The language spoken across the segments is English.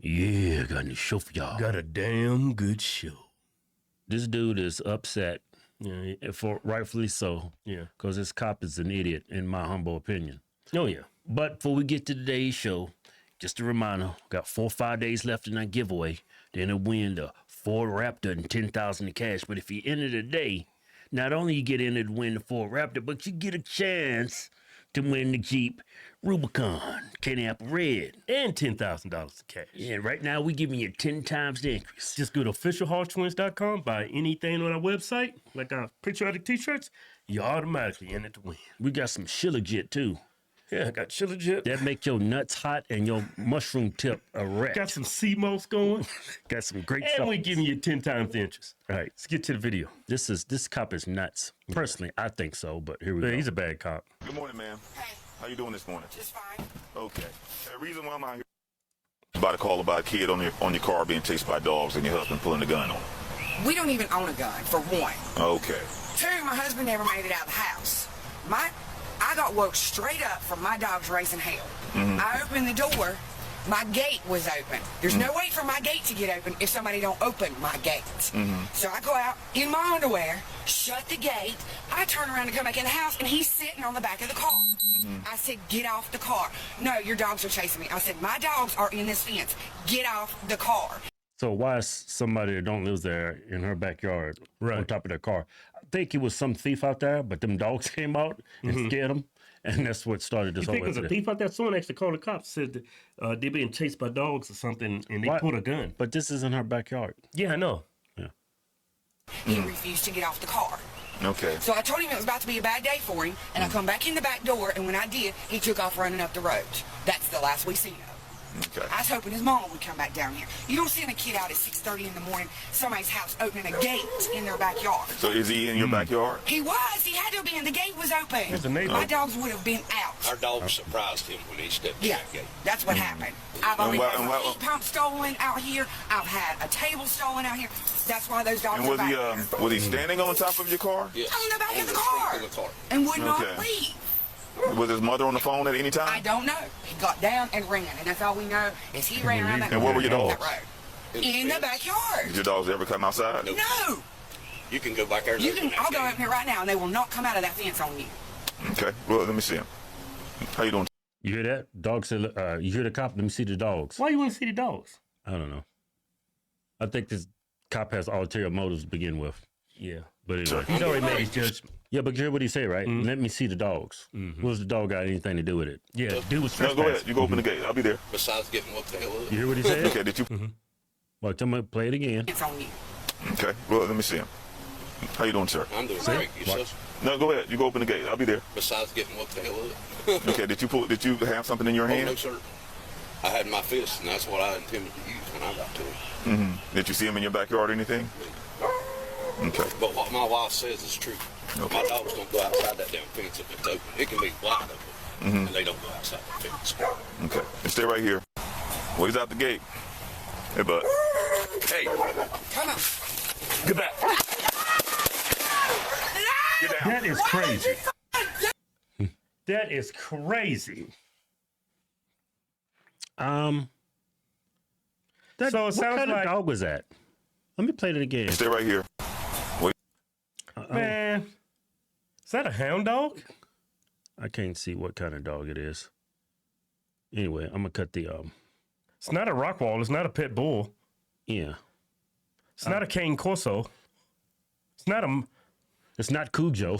Yeah, got a show for y'all. Got a damn good show. This dude is upset, for rightfully so. Yeah. Because this cop is an idiot, in my humble opinion. Oh, yeah. But before we get to today's show, just a reminder, got 4 or 5 days left in that giveaway. Then it'll win the Ford Raptor and $10,000 in cash. But if you enter today, not only you get entered to win the Ford Raptor, but you get a chance to win the Jeep Rubicon, Candy Apple Red. And $10,000 in cash. Yeah, right now we giving you 10 times the increase. Just go to officialhorsetwins.com, buy anything on our website, like our patriotic t-shirts, you automatically in it to win. We got some Shilajit too. Yeah, I got Shilajit. That make your nuts hot and your mushroom tip erect. Got some sea moss going. Got some great and stuff. we giving you 10 times the interest. All right, Let's get to the video. this cop is nuts. Personally, I think so, but here we go. He's a bad cop. Good morning, ma'am. Hey, How you doing this morning? just fine. Okay. The reason why I'm out here about a call about a kid on your car being chased by dogs and your husband pulling the gun on him. We don't even own a gun, for one. Okay. Two, my husband never made it out of the house. I got woke straight up from my dogs raising hell. I opened the door, my gate was open. There's no way for my gate to get open if somebody don't open my gate. So I go out in my underwear, shut the gate, I turn around to come back in the house, and he's sitting on the back of the car. I said, get off the car. No, your dogs are chasing me. I said, my dogs are in this fence. Get off the car. So why is somebody that don't live there in her backyard on top of their car? I think it was some thief out there, but them dogs came out and scared them, and that's what started this You whole think it was a incident. thief out there? Someone actually called the cops, said that they're being chased by dogs or something, and they Why- pulled a gun. But this is in her backyard. Yeah, I know. He refused to get off the car. Okay. So I told him it was about to be a bad day for him, and I come back in the back door, and when I did, he took off running up the road. That's the last we seen of him. Okay. I was hoping his mama would come back down here. You don't send a kid out at 6:30 in the morning, somebody's house opening a gate in their backyard. So is he in your backyard? He was. He had to have been. The gate was open. He's a neighbor. My dogs would have been out. Our dog surprised him when he stepped in Yeah, that gate. that's what happened. I've already why- had and my why- heat pump stolen out here. I've had a table stolen out here. That's why those dogs And are was back he there. was he standing on top of your car? Yes. On the back On of the seat car. of the car. And would not Okay. leave. Was his mother on the phone at any I time? don't know. He got down and ran, and that's all we know is he ran around that, And where were your that dogs? road. In the backyard. Did your dogs ever come outside? No. No. You can go back there and You open can. that I'll go gate. up here right now, and they will not come out of that fence on you. Okay. Well, let me see him. How you doing? You hear that? Dog said, you hear the cop? Let me see the dogs. Why you want to see the dogs? I don't know. I think this cop has ulterior motives to begin with. Yeah. But anyway. He's already made his judgment. Yeah, but you hear what he said, right? Let me see the dogs. What does the dog got anything to do with it? Yeah, dude was No, go ahead. trespassing. You go open the gate. I'll be there. Besides getting what the hell up. You hear what he said? Okay. Did you? Well, tell me, play it again. It's on you. Okay. Well, let me see him. How you doing, sir? I'm doing great. Yourself? No, go ahead. You go open the gate. I'll be there. Besides getting what the hell up. Okay. Did you have something in your Oh, no, hand? sir. I had my fist, and that's what I intended to use when I got to him. Did you see him in your backyard or anything? Okay. But what my wife says is true. Okay. My dogs don't go outside that damn fence if it's open. It can be wide open, and they don't go outside the fence. Okay. And stay right here. Well, he's out the gate. Hey, bud. Hey. Come on. Get back. Get down. That is crazy. That is crazy. That, So it what sounds kind like- of dog was that? Let me play it again. Stay right here. Man, is that a hound dog? I can't see what kind of dog it is. Anyway, I'm gonna cut the It's not a Rockwall. It's not a pit bull. yeah. It's not a cane corso. It's not a. It's not Cujo.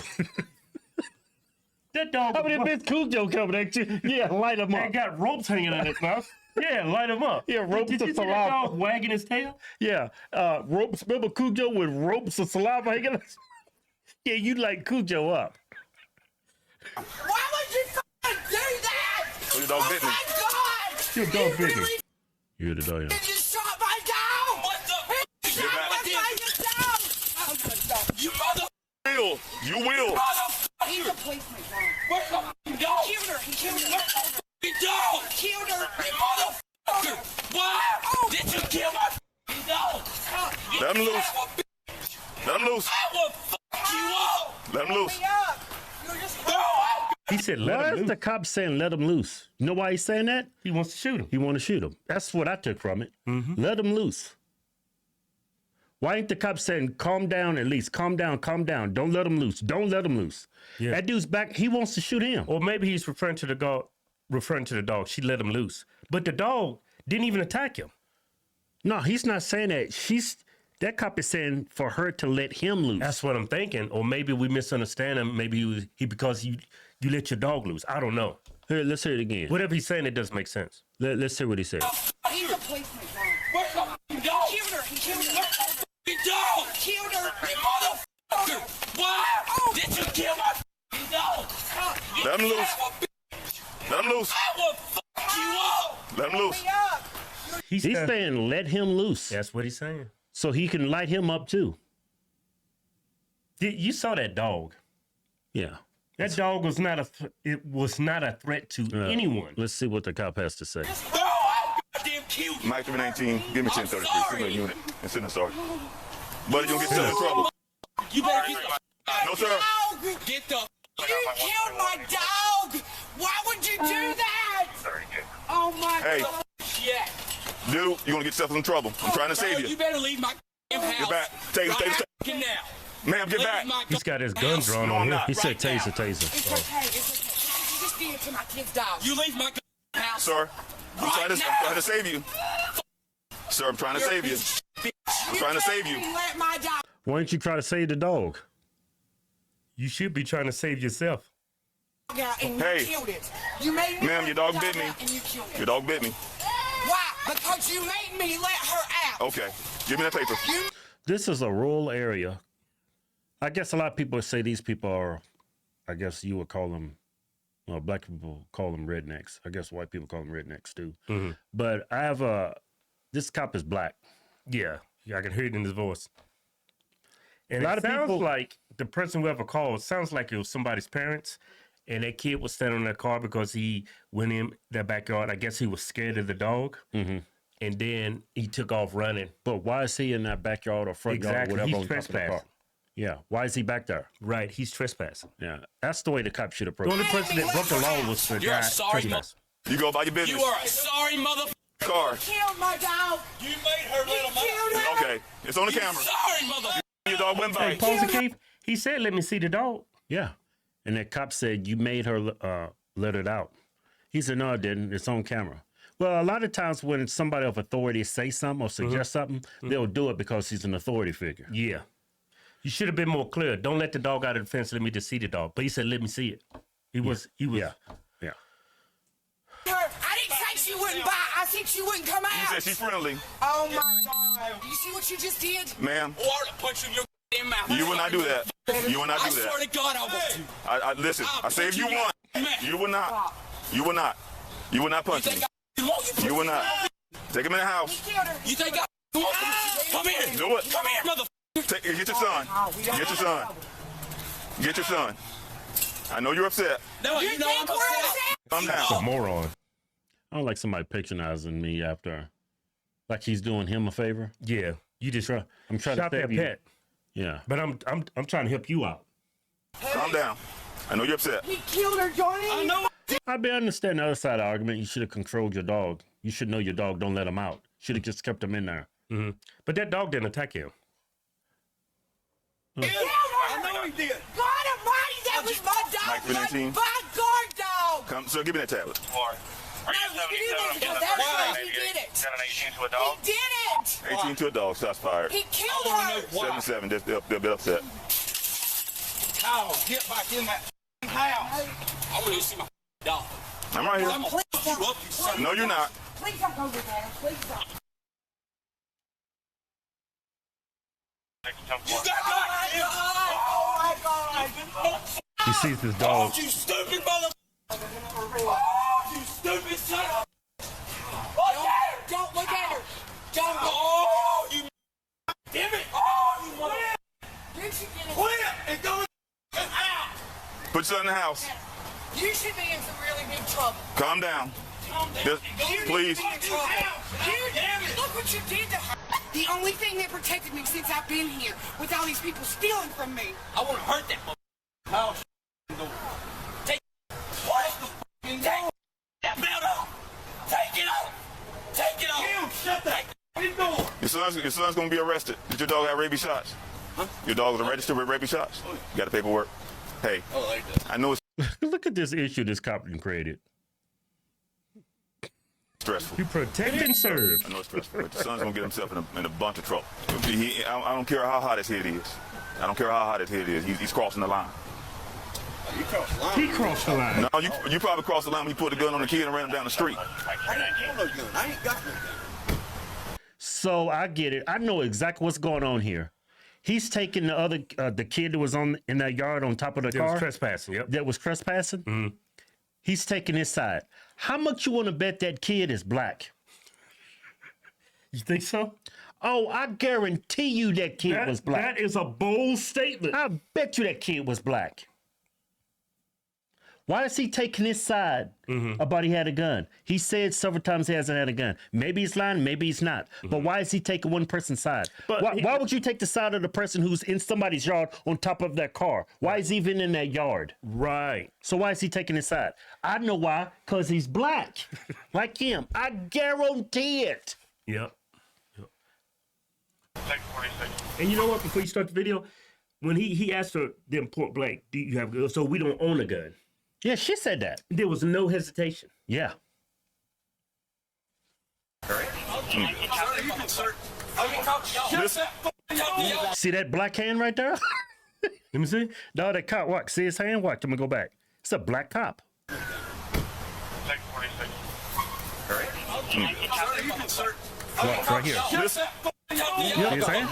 That dog. How many bits Cujo coming at you? Yeah, light him It up. got ropes hanging out of its mouth. Yeah, light him up. Yeah, ropes Did you of see that saliva. dog wagging his tail? Yeah, ropes. Remember Cujo with ropes of saliva hanging? Yeah, you light Cujo up. Why would you fucking do that? Well, your dog Oh bit me. my God! Your dog bit me. really You hear the dog? Yeah. You shot my dog! What the? Get back. Oh my God! You mother! You will. He's a policeman. Where's the He killed her. He killed her. dog? He killed her. You motherfucker! Why did you kill my dog? Let him loose. Let him loose. I will fuck you up! Let him loose. Me up. You're just. He said let Why him is loose. the cop saying let him loose? You know why he's saying that? He wants to shoot him. He want to shoot him. That's what I took from it. Let him loose. Why ain't the cop saying calm down at least? Calm down, calm down. Don't let him loose. Don't let him loose. Yeah. That dude's back. He wants to shoot him. Or maybe he's referring to the dog. She let him loose. But the dog didn't even attack him. No, he's not saying that. That cop is saying for her to let him loose. That's what I'm thinking. Or maybe we misunderstand him. Maybe he because you let your dog loose. I don't know. Here, let's hear it again. Whatever he's saying, it doesn't make sense. Let's hear what he said. He's a policeman. Where's my He dog? killed her. He killed her. Where's my dog? He killed her. You motherfucker! Why did you kill my dog? Let him loose. Let him loose. I will fuck you up. Let him loose. He's saying let him loose That's what he's saying. so he can light him up too. You saw that dog. Yeah. That dog was not a threat to anyone. Let's see what the cop has to say. Bro, I'll goddamn kill you. Mike 319, give me 1033. Send me a unit and send us sorry. Buddy, you're gonna get yourself in trouble. You better get the No, sir. Dog! get the You killed my dog! Why would you do that? Oh my Hey. God! shit. Dude, you're gonna get yourself in trouble. I'm trying to save You you. better leave my damn house. Get back. Taser, right taser, fucking now. Ma'am, get Leave back. my He's got his gun house. drawn No, on I'm him. not. He said Right now. taser, taser. It's okay. It's okay. You just did it to my kid's dog. You leave my house. Sir, I'm trying to save you. Sir, I'm trying to save you. I'm trying to save you. Let my dog Why don't you try to save the dog? You should be trying to save yourself. out and Hey. you killed it. You made me Ma'am, your dog let bit me. out and you killed it. Your dog bit me. Why? Because you made me let her out. Okay, give me that paper. This is a rural area. I guess a lot of people say these people are, I guess you would call them, well, black people call them rednecks. I guess white people call them rednecks too. But I have this cop is black. Yeah, I can hear it in his voice. And A lot it of sounds people- like the person whoever called sounds like it was somebody's parents, and that kid was standing in their car because he went in their backyard. I guess he was scared of the dog, and then he took off running. But why is he in that backyard or front yard Exactly, or whatever he's on top of the car? trespassing. Yeah, why is he back there? Right, he's trespassing. Yeah, that's the way the cop should The approach only it. person that broke the law was the You're guy a sorry trespassing. You go about your business. You are a sorry motherfucker. Car. Killed my dog. You made her little He killed her. Okay, it's on the camera. Sorry motherfucker. Your dog went by. Hey, Posey Keith, he said, "Let me see the dog." Yeah, and that cop said you made her let it out. He said no, I didn't. It's on camera. Well, a lot of times when somebody of authority say something or suggest something, they'll do it because he's an authority figure. Yeah, you should have been more clear. Don't let the dog out of the fence. Let me just see the dog. But he said, "Let me see it." He was. Yeah. I didn't say she wouldn't buy. I said she wouldn't come You out. said she's friendly. Oh my God! You see what you just did? Ma'am, Or to punch you in your damn mouth. you will not do that. You will not I do swear that. to God, I will do. Listen, I I'll saved put you you one. in your mouth. You will not. You will not. You will not punch me. Think I want you? You will not. Take him in the house. He killed her. You think I want you? Come here. Do it. Come here, motherfucker. Get your son. Get your son. Get your son. I know you're upset. No, you know I'm think we're upset. Calm A down. moron. I don't like somebody patronizing me after, like he's doing him a favor. Yeah, you just I'm trying shot to that save you. pet. Yeah. But I'm trying to help you out. Calm down. I know you're upset. He killed her, Johnny. I know. I understand the other side of the argument. You should have controlled your dog. You should know your dog. Don't let him out. Should have just kept him in there. But that dog didn't attack him. He killed her. I know he did. God Almighty, that was my dog. Mike 319. My guard dog. Come, sir, give me that tablet. Are you No, you 77 didn't. against That's why? right. He did it. Got an 18 to a dog? He did it. 18 to a dog. Shots fired. He killed I wanna her. know why. 77. They'll be upset. Kyle, get back in that house. I want to see my dog. I'm right I'm here. gonna fuck you up, you son. No, you're not. Please don't go with that. Please don't. You got my damn. Oh my God. He sees his Oh, dog. you stupid mother. Oh, you stupid son of. Don't look at her. Don't look. Oh, you. Damn it. Oh, you mother. You should get it. Quit and go out. Put your son in the house. You should be in some really big trouble. Calm down. Just, You please. need to be in trouble. Look what you did to her. The only thing that protected me since I've been here, with all these people stealing from me. I want to hurt that mother. Oh, take. Your son's gonna be arrested. Did your dog have rabies shots? Huh? Your dog was registered with rabies shots? Oh, yeah. You got the paperwork? Hey, Oh, they do. I know it's Look at this issue this cop created. stressful. You protect and serve. I know it's stressful, but your son's gonna get himself in a bunch of trouble. I don't care how hot his head is. I don't care how hot his head is. He's crossing the line. You crossed the line. He crossed the line. No, you probably crossed the line when you put the gun on the kid and ran him down the street. I ain't got no gun. I ain't got no gun. So I get it. I know exactly what's going on here. He's taking the other, the kid that was in that yard on top of the That car. was trespassing. Yep. That was trespassing. He's taking his side. How much you want to bet that kid is black? You think so? Oh, I guarantee you that kid was black. That is a bold statement. I bet you that kid was black. Why is he taking his side about he had a gun? He said several times he hasn't had a gun. Maybe he's lying, maybe he's not. But why is he taking one person's side? But Why would you take the side of the person who's in somebody's yard on top of their car? Why is he even in that yard? Right. So why is he taking his side? I know why. Because he's black. Like him. I guarantee it. Yep. Take 46. And you know what? Before you start the video, when he asked her them point blank, do you have a gun? So we don't own a gun. Yeah, she said that. There was no hesitation. Yeah. See that black hand right there? Let me see. No, that cop, watch. See his hand? Watch. I'm going to go back. It's a black cop. Take 46. Watch, right here. Listen, See his hand?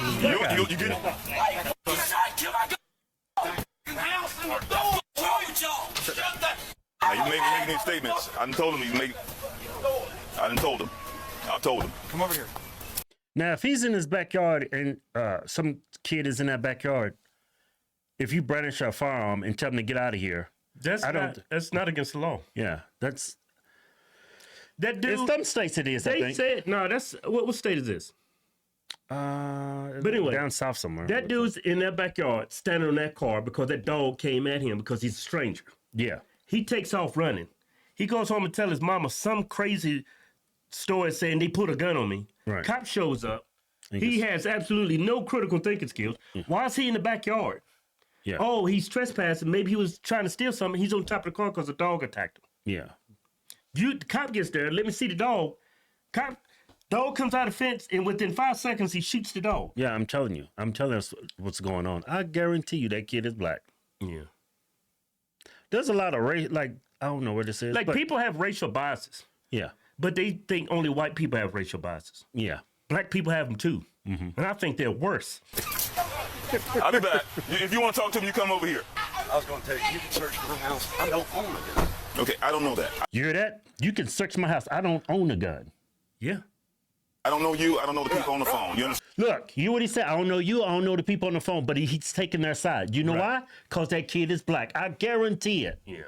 you get it? Now you making these statements. I done told him I done told him. I told him. Come over here. Now, if he's in his backyard and some kid is in that backyard, if you brandish a firearm and tell him to get out of here, That's not against the law. yeah, that's. That dude. In some states it is, I They think. said no. That's what state is this? But anyway, down south somewhere. That dude's in that backyard standing on that car because that dog came at him because he's a stranger. Yeah. He takes off running. He goes home and tells his mama some crazy story saying they put a gun on me. Right. Cop shows up. He has absolutely no critical thinking skills. Why is he in the backyard? Yeah. Oh, he's trespassing. Maybe he was trying to steal something. He's on top of the car because a dog attacked him. Yeah. The cop gets there. Let me see the dog. Dog comes out of the fence, and within 5 seconds, he shoots the dog. Yeah, I'm telling you. I'm telling us what's going on. I guarantee you that kid is black. Yeah. There's a lot of race, like, I don't know what this is. Like, but, people have racial biases, Yeah. but they think only white people have racial biases. Yeah. Black people have them too. And I think they're worse. I'll be back. If you want to talk to me, you come over here. I was going to tell you, you can search my house. I don't own a gun. Okay, I don't know that. You hear that? You can search my house. I don't own a gun. Yeah. I don't know you. I don't know the people on the phone. You understand? Look, you know what he said? I don't know you. I don't know the people on the phone, but he's taking their side. You know why? Because that kid is black. I guarantee it. Yeah.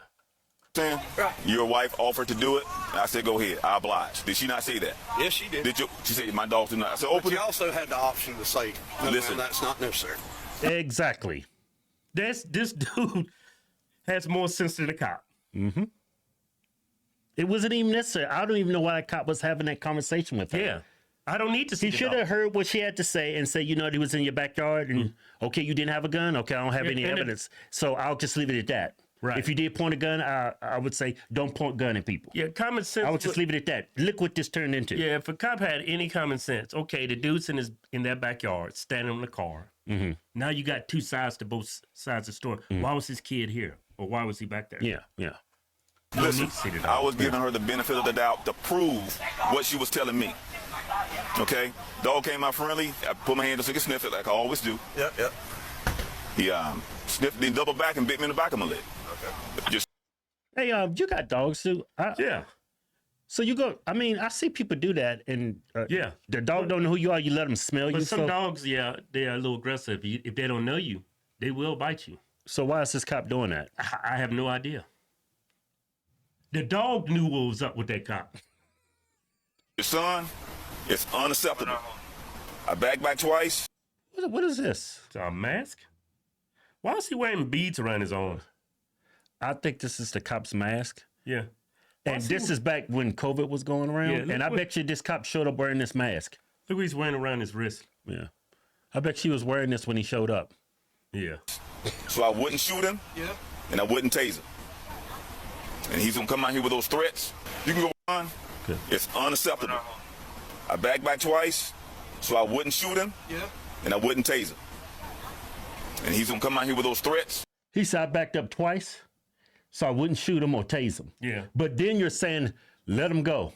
Your wife offered to do it. I said, go ahead. I oblige. Did she not say that? Yes, she did. Did you? She said, my dogs do not. I said, But open you it. also had the option to say, no, Listen. ma'am, that's not necessary. Exactly. This dude has more sense than the cop. It wasn't even necessary. I don't even know why that cop was having that conversation with her. Yeah. I don't need to see He the should dog. have heard what she had to say and say, you know, he was in your backyard and okay, you didn't have a gun. Okay, I don't have any and it- evidence. So I'll just leave it at that. Right. If you did point a gun, I would say don't point gun at people. Yeah, common sense. I would just leave it at that. Look what this turned into. Yeah, if a cop had any common sense, okay, the dude's in that backyard, standing on the car. Now you got two sides to both sides of the story. Why was this kid here? Or why was he back there? Yeah, yeah. You don't Listen, need to see the dog. I was giving her the benefit of the doubt to prove what she was telling me. Okay? Dog came out friendly. I put my hand to stick sniff it like I always do. Yep, yep. He sniffed, then doubled back and bit me in the back of my leg. Just Hey, you got dogs too? Yeah. So you go, I mean, I see people do that and Yeah. the dog don't know who you are, you let them smell But you. some So, dogs, yeah, they are a little aggressive. If they don't know you, they will bite you. so why is this cop doing that? I have no idea. The dog knew what was up with that cop. your son, it's unacceptable. I backed back twice. What is this? It's a mask? Why is he wearing beads around his arms? I think this is the cop's mask. Yeah. And this is back when COVID was going around. Yeah, look and I what- bet you this cop showed up wearing this mask. Look what he's wearing around his wrist. Yeah. I bet she was wearing this when he showed up. Yeah. So I wouldn't shoot him, and I wouldn't tase him. And he's gonna come out here with those threats. You can go on. Good. It's unacceptable. I backed back twice, so I wouldn't shoot him, and I wouldn't tase him. And he's gonna come out here with those threats. He said I backed up twice, so I wouldn't shoot him or tase him. Yeah. But then you're saying, let him go.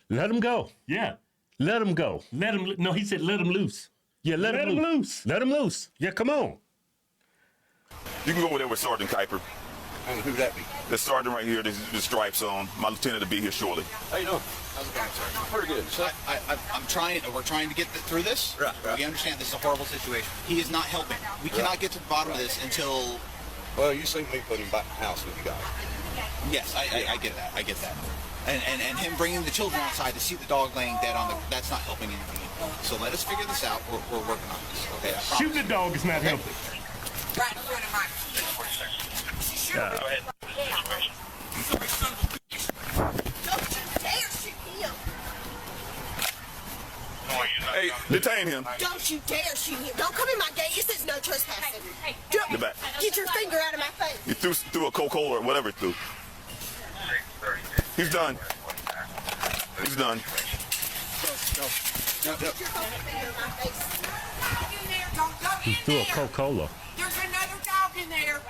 Let him go. Yeah. Let him go. Let him. No, he said let him loose. Yeah, let him loose. Let him loose. Yeah, come on. You can go over there with Sergeant Kuiper. And who'd that be? The sergeant right here, the stripes on. My lieutenant will be here shortly. How you doing? How's it going, sir? Pretty good. So I'm trying. We're trying to get through this. Right. We understand this is a horrible situation. He is not helping. We cannot get to the bottom of this until. well, you see me put him back in the house with you guys. Yes, I get that. I get that. And him bringing the children outside to see the dog laying dead on the. That's not helping anything. So let us figure this out. We're working on this. Okay. I Shoot promise. the dog is not helping. Right in front of my. Go ahead. Hey, detain him. Don't you dare shoot him. Don't come in my gate. It says no trespassing. Get back. Get your finger out of my face. He threw a Coca-Cola or whatever he threw. He's done. He's done. Get your fucking finger in my face. Dog in there. Don't go in Through a there. Coca-Cola. There's another dog in there.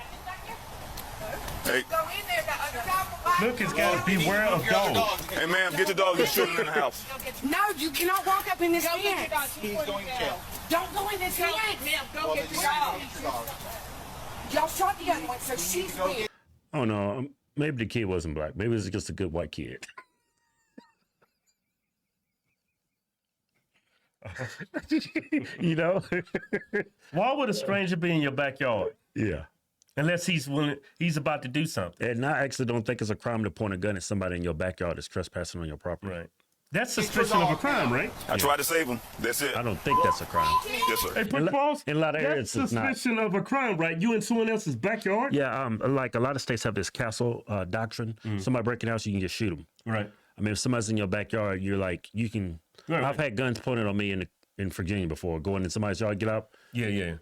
Hey, Go in there. The other dog will bite. Look, he's got to beware of dogs. hey, ma'am, get your dog. You're shooting in the house. No, you cannot walk up in this fence. He's going to jail. Don't go in this fence. Go get the dog. Y'all shot the other one, so she's dead. Oh, no. Maybe the kid wasn't black. Maybe it was just a good white kid. You know? Why would a stranger be in your backyard? Yeah. Unless he's willing, he's about to do something. And I actually don't think it's a crime to point a gun at somebody in your backyard that's trespassing on your property. Right. That's suspicion of a crime, right? I tried to save him. That's it. I don't think that's a crime. Yes, sir. Hey, put pause. In a lot of areas, That's it's not. suspicion of a crime, right? You in someone else's backyard? Yeah, like a lot of states have this castle doctrine. Somebody breaking the house, you can just shoot them. Right. I mean, if somebody's in your backyard, you're like, you can. Right, I've had guns pointed on me in Virginia before, going in somebody's yard, get out, Yeah.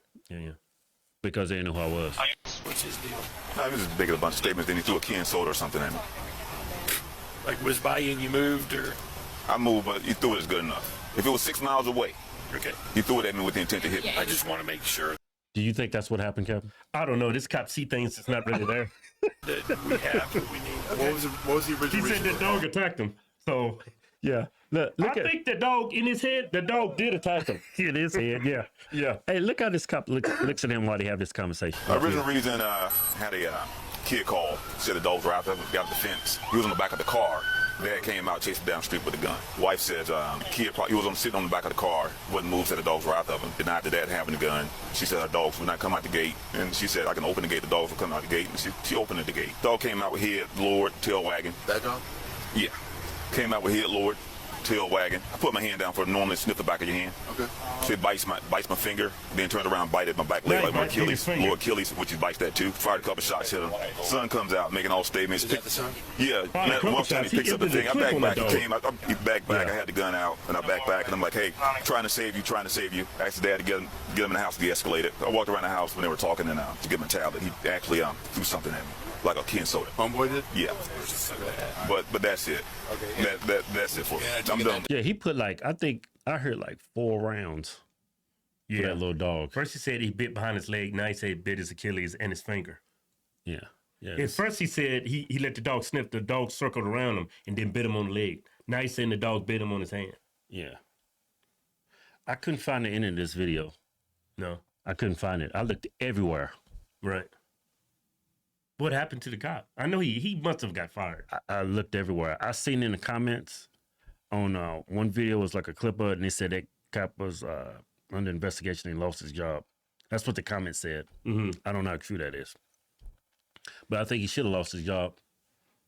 because they didn't know who I was. What's his deal? I was just making a bunch of statements. Then he threw a can soda or something at me. Like, was by you and you moved, or? I moved, but he threw it as good enough. If it was 6 miles away, Okay. he threw it at me with the intent to hit me. I just want to make sure Do you think that's what happened, Kevin? I don't know. This cop see things that's not really there. that we have what we need. What was the He original said that dog attacked him. So Yeah. Look I think the dog in his head, the dog did attack him. in his head. Yeah. Yeah. Hey, look how this cop looks at him while they have this conversation. The original reason had a kid call, said the dogs were out there, got the fence. He was on the back of the car. Dad came out, chased him down the street with a gun. Wife says kid, he was sitting on the back of the car, wouldn't move, said the dogs were out of him. Denied the dad having the gun. She said her dogs would not come out the gate. And she said, I can open the gate, the dogs will come out the gate. And she opened the gate. Dog came out with head lowered, tail wagging. That dog? Yeah. Came out with head lowered, tail wagging. I put my hand down for normally sniff the back of your hand. Okay. So it bites my finger, then turned around, bite at my back leg, Right, like my bites his Achilles, finger. lower Achilles, which he bites that too. Fired a couple shots, hit him. Son comes out, making all statements. Is that the son? Yeah, Fired a couple one time shots. he picks He up the emptied thing. I the clip back on back. the He dog. came out. He back back. Yeah. I had the gun out, and I back back, and I'm like, hey, trying to save you. I asked the dad to get him in the house to de-escalate it. I walked around the house when they were talking, and to give him a tablet, he actually threw something at me, like a can soda. Homeboy did? Yeah, but that's it. Okay. That's it for me. Yeah, I'm done. Yeah, he put I think I heard 4 rounds for Yeah. that little dog. First he said he bit behind his leg. Now he said he bit his Achilles and his finger. Yeah. Yeah. At first he said he let the dog sniff. The dog circled around him and then bit him on the leg. Now he's saying the dog bit him on his hand. Yeah. I couldn't find the end of this video. No. I couldn't find it. I looked everywhere. Right. What happened to the cop? I know he must have got fired. I looked everywhere. I seen in the comments on one video was like a clip of it, and they said that cop was under investigation and lost his job. That's what the comment said. Mm-hmm. I don't know how true that is, but I think he should have lost his job.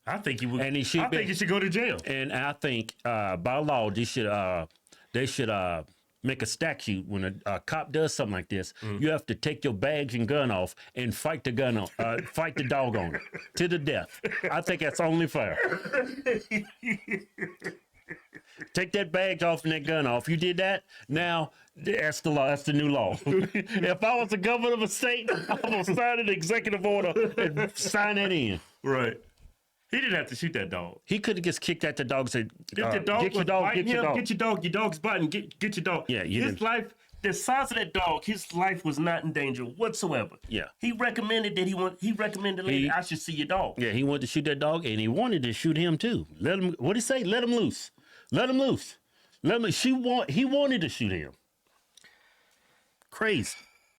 I think he would. And he should I think he should go to jail. And I think by law they should make a statute when a cop does something like this. You have to take your badge and gun off and fight the fight the dog owner to the death. I think that's only fair. Take that badge off and that gun off. You did that. Now that's the law. That's the new law. If I was the governor of a state, I'm gonna sign an executive order and sign it in. Right. He didn't have to shoot that dog. He could have just kicked at the dog and said, If the dog "Get your was dog. biting Get your him, dog." get your dog. Your dog's biting. Get your dog. Yeah, you his didn't. life. The size of that dog, his life was not in danger whatsoever. Yeah. He recommended that he recommended later, I should see your dog. Yeah, he wanted to shoot that dog, and he wanted to shoot him too. Let him. What did he say? Let him loose. Let him loose. Let him. He wanted to shoot him. Crazy.